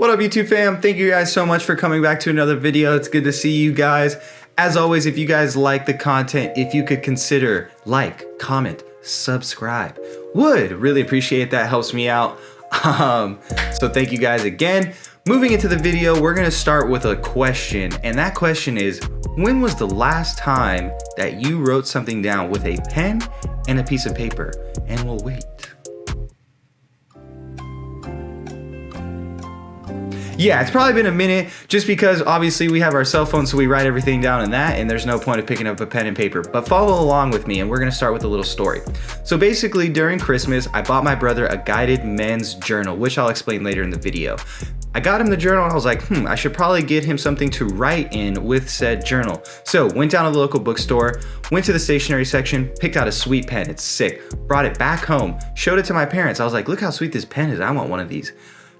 What up, YouTube fam? Thank you guys so much for coming back to another video. It's good to see you guys. As always, if you guys like the content, if you could consider like, comment, subscribe. Would really appreciate that. Helps me out. So thank you guys again. Moving into the video, we're gonna start with a question, and that question is, when was the last time that you wrote something down with a pen and a piece of paper? And we'll wait. Yeah, it's probably been a minute, just because obviously we have our cell phones, so we write everything down in that, and there's no point of picking up a pen and paper. But follow along with me, and we're gonna start with a little story. So basically, during Christmas, I bought my brother a guided men's journal, which I'll explain later in the video. I got him the journal and I was like, I should probably get him something to write in with said journal. So went down to the local bookstore, went to the stationery section, picked out a sweet pen. It's sick. Brought it back home, showed it to my parents. I was like, look how sweet this pen is. I want one of these.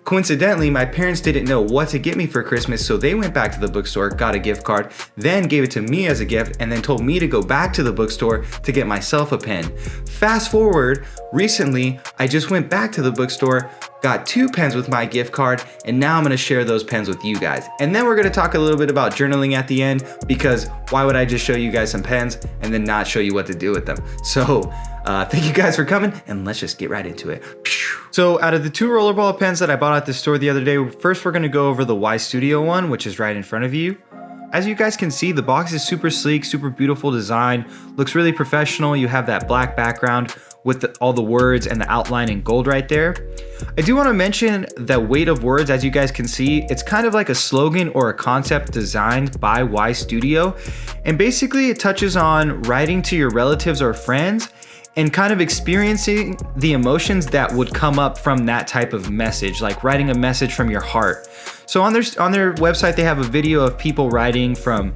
Coincidentally, my parents didn't know what to get me for Christmas, so they went back to the bookstore, got a gift card, then gave it to me as a gift, and then told me to go back to the bookstore to get myself a pen. Fast forward, recently, I just went back to the bookstore, got 2 pens with my gift card, and now I'm gonna share those pens with you guys. And then we're gonna talk a little bit about journaling at the end, because why would I just show you guys some pens and then not show you what to do with them? So thank you guys for coming, and let's just get right into it. So out of the 2 rollerball pens that I bought at the store the other day, first we're gonna go over the YStudio one, which is right in front of you. As you guys can see, the box is super sleek, super beautiful design, looks really professional. You have that black background with all the words and the outline in gold right there. I do want to mention the weight of words. As you guys can see, it's kind of like a slogan or a concept designed by YStudio. And basically it touches on writing to your relatives or friends and kind of experiencing the emotions that would come up from that type of message, like writing a message from your heart. So on their website, they have a video of people writing from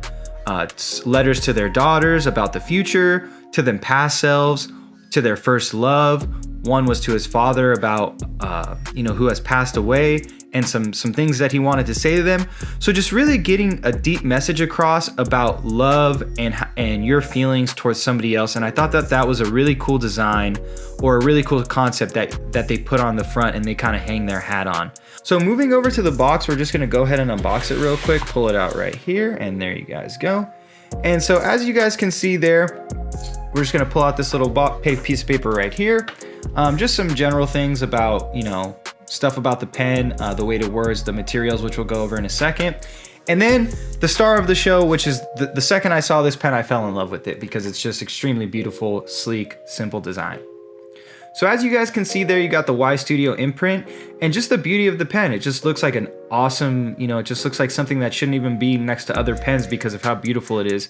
letters to their daughters about the future, to them past selves, to their first love. One was to his father about, who has passed away, and some things that he wanted to say to them. So just really getting a deep message across about love and your feelings towards somebody else. And I thought that was a really cool design, or a really cool concept that they put on the front and they kind of hang their hat on. So moving over to the box, we're just gonna go ahead and unbox it real quick, pull it out right here, and there you guys go. And so as you guys can see there, we're just gonna pull out this little piece of paper right here. Just some general things about, stuff about the pen, the weight of words, the materials, which we'll go over in a second. And then the star of the show, which is the second I saw this pen, I fell in love with it because it's just extremely beautiful, sleek, simple design. So as you guys can see there, you got the YStudio imprint, and just the beauty of the pen. It just looks like an awesome, it just looks like something that shouldn't even be next to other pens because of how beautiful it is.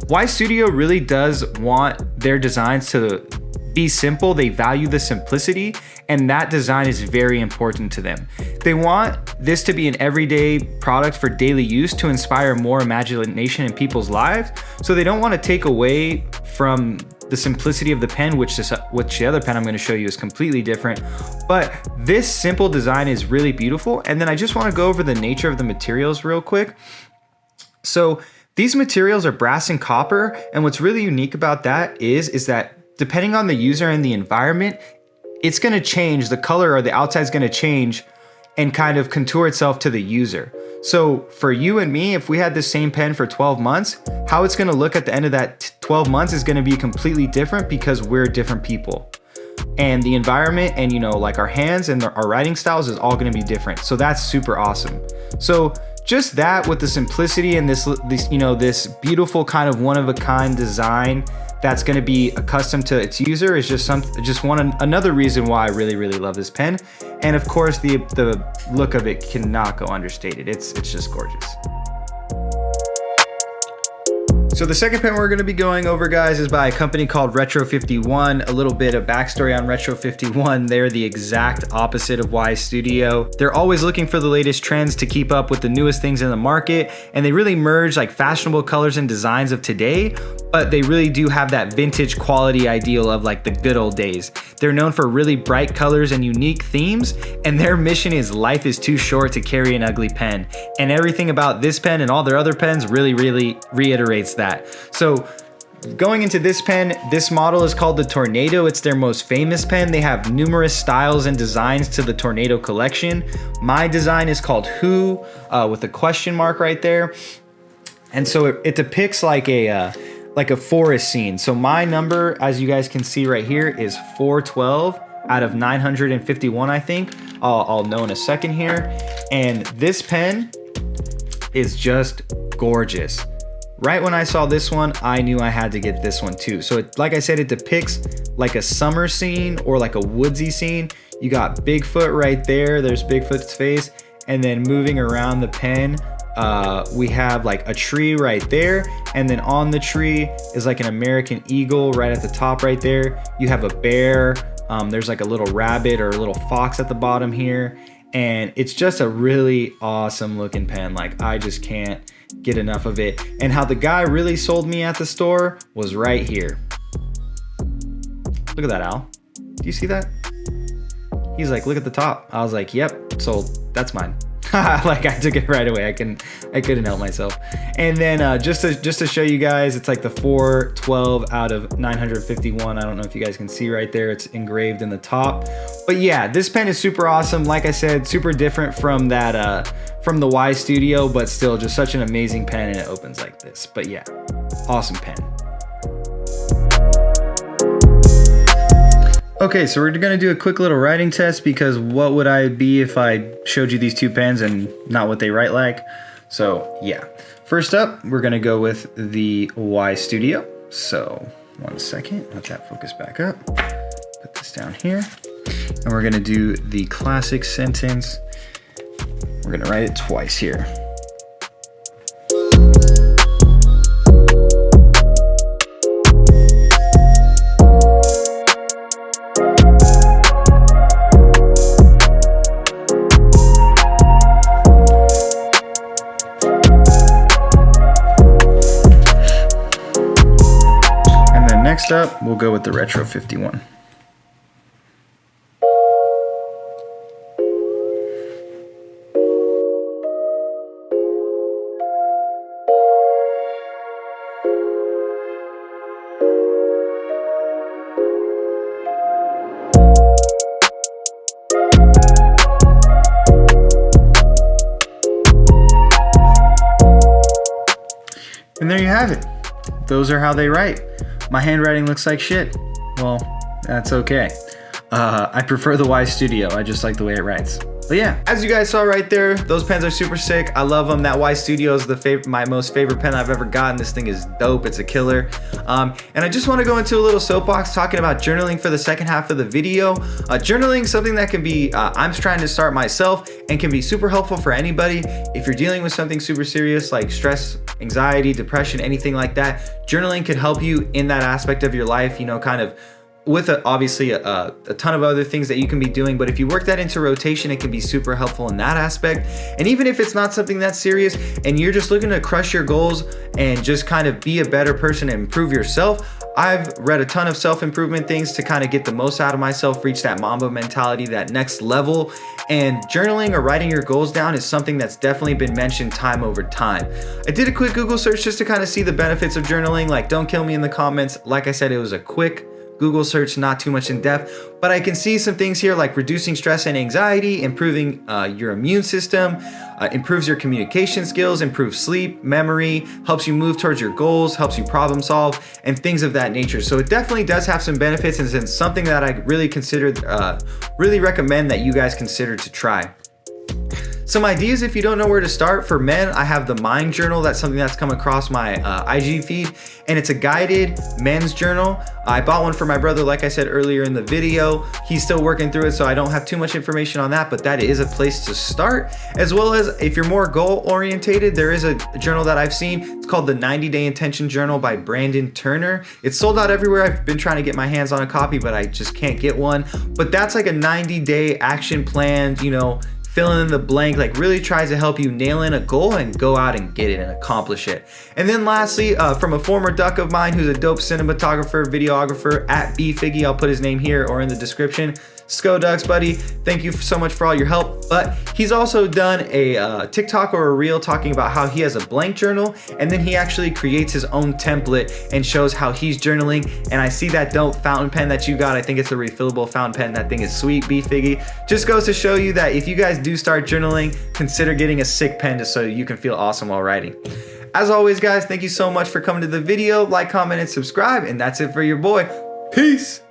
YStudio really does want their designs to be simple. They value the simplicity, and that design is very important to them. They want this to be an everyday product for daily use to inspire more imagination in people's lives. So they don't want to take away from the simplicity of the pen, which the other pen I'm going to show you is completely different. But this simple design is really beautiful. And then I just want to go over the nature of the materials real quick. So these materials are brass and copper, and what's really unique about that is that depending on the user and the environment, it's going to change. The color or the outside is going to change and kind of contour itself to the user. So for you and me, if we had the same pen for 12 months, how it's going to look at the end of that 12 months is going to be completely different because we're different people. And the environment and, like our hands and our writing styles is all going to be different. So that's super awesome. So just that with the simplicity and this beautiful kind of one-of-a-kind design that's going to be accustomed to its user is another reason why I really, really love this pen. And of course, the look of it cannot go understated. It's just gorgeous. So the second pen we're going to be going over, guys, is by a company called Retro 51. A little bit of backstory on Retro 51. They're the exact opposite of YStudio. They're always looking for the latest trends to keep up with the newest things in the market, and they really merge like fashionable colors and designs of today, but they really do have that vintage quality ideal of like the good old days. They're known for really bright colors and unique themes, and their mission is life is too short to carry an ugly pen. And everything about this pen and all their other pens really, really reiterates that. So going into this pen, this model is called the Tornado. It's their most famous pen. They have numerous styles and designs to the Tornado collection. My design is called Who, with a question mark right there. And so it depicts like a forest scene. So my number, as you guys can see right here, is 412 out of 951, I think. I'll know in a second here. And this pen is just gorgeous. Right when I saw this one, I knew I had to get this one too. So like I said, it depicts like a summer scene or like a woodsy scene. You got Bigfoot right there. There's Bigfoot's face. And then moving around the pen, we have like a tree right there. And then on the tree is like an American eagle right at the top right there. You have a bear. There's like a little rabbit or a little fox at the bottom here. And it's just a really awesome looking pen. Like, I just can't get enough of it. And how the guy really sold me at the store was right here. Look at that, Al. Do you see that? He's like, look at the top. I was like, yep, sold. That's mine. Like, I took it right away. I couldn't help myself. And then just to show you guys, it's like the 412 out of 951. I don't know if you guys can see right there. It's engraved in the top. But yeah, this pen is super awesome. Like I said, super different from that from the YStudio, but still just such an amazing pen, and it opens like this. But yeah, awesome pen. Okay, so we're gonna do a quick little writing test, because what would I be if I showed you these two pens and not what they write like? So yeah, first up, we're gonna go with the YStudio. So 1 second, let that focus back up. Put this down here. And we're gonna do the classic sentence. We're gonna write it twice here. Next up, we'll go with the Retro 51. And there you have it. Those are how they write. My handwriting looks like shit. Well, that's okay. I prefer the YStudio. I just like the way it writes. But yeah, as you guys saw right there, those pens are super sick. I love them. That YStudio is my most favorite pen I've ever gotten. This thing is dope. It's a killer. And I just want to go into a little soapbox talking about journaling for the second half of the video. Journaling is something that can be, I'm trying to start myself, and can be super helpful for anybody. If you're dealing with something super serious like stress, anxiety, depression, anything like that, journaling could help you in that aspect of your life, you know, kind of with obviously a ton of other things that you can be doing. But if you work that into rotation, it can be super helpful in that aspect. And even if it's not something that serious and you're just looking to crush your goals and just kind of be a better person and improve yourself, I've read a ton of self-improvement things to kind of get the most out of myself, reach that Mamba mentality, that next level. And journaling or writing your goals down is something that's definitely been mentioned time over time. I did a quick Google search just to kind of see the benefits of journaling. Like, don't kill me in the comments. Like I said, it was a quick Google search, not too much in depth, but I can see some things here like reducing stress and anxiety, improving your immune system, improves your communication skills, improves sleep, memory, helps you move towards your goals, helps you problem solve, and things of that nature. So it definitely does have some benefits, and it's something that I really recommend that you guys consider to try. Some ideas if you don't know where to start. For men, I have the Mind Journal. That's something that's come across my IG feed, and it's a guided men's journal. I bought one for my brother, like I said earlier in the video. He's still working through it, so I don't have too much information on that, but that is a place to start. As well as if you're more goal orientated, there is a journal that I've seen. It's called the 90-Day Intention Journal by Brandon Turner. It's sold out everywhere. I've been trying to get my hands on a copy, but I just can't get one. But that's like a 90-day action plan, you know, fill in the blank, like really tries to help you nail in a goal and go out and get it and accomplish it. And then lastly, from a former duck of mine who's a dope cinematographer, videographer, at bfiggy, I'll put his name here or in the description. Ducks, buddy, thank you so much for all your help. But he's also done a TikTok or a reel talking about how he has a blank journal, and then he actually creates his own template and shows how he's journaling. And I see that dope fountain pen that you got. I think it's a refillable fountain pen. That thing is sweet, B-Figgy. Just goes to show you that if you guys do start journaling, consider getting a sick pen just so you can feel awesome while writing. As always, guys, thank you so much for coming to the video. Like, comment, and subscribe. And that's it for your boy. Peace.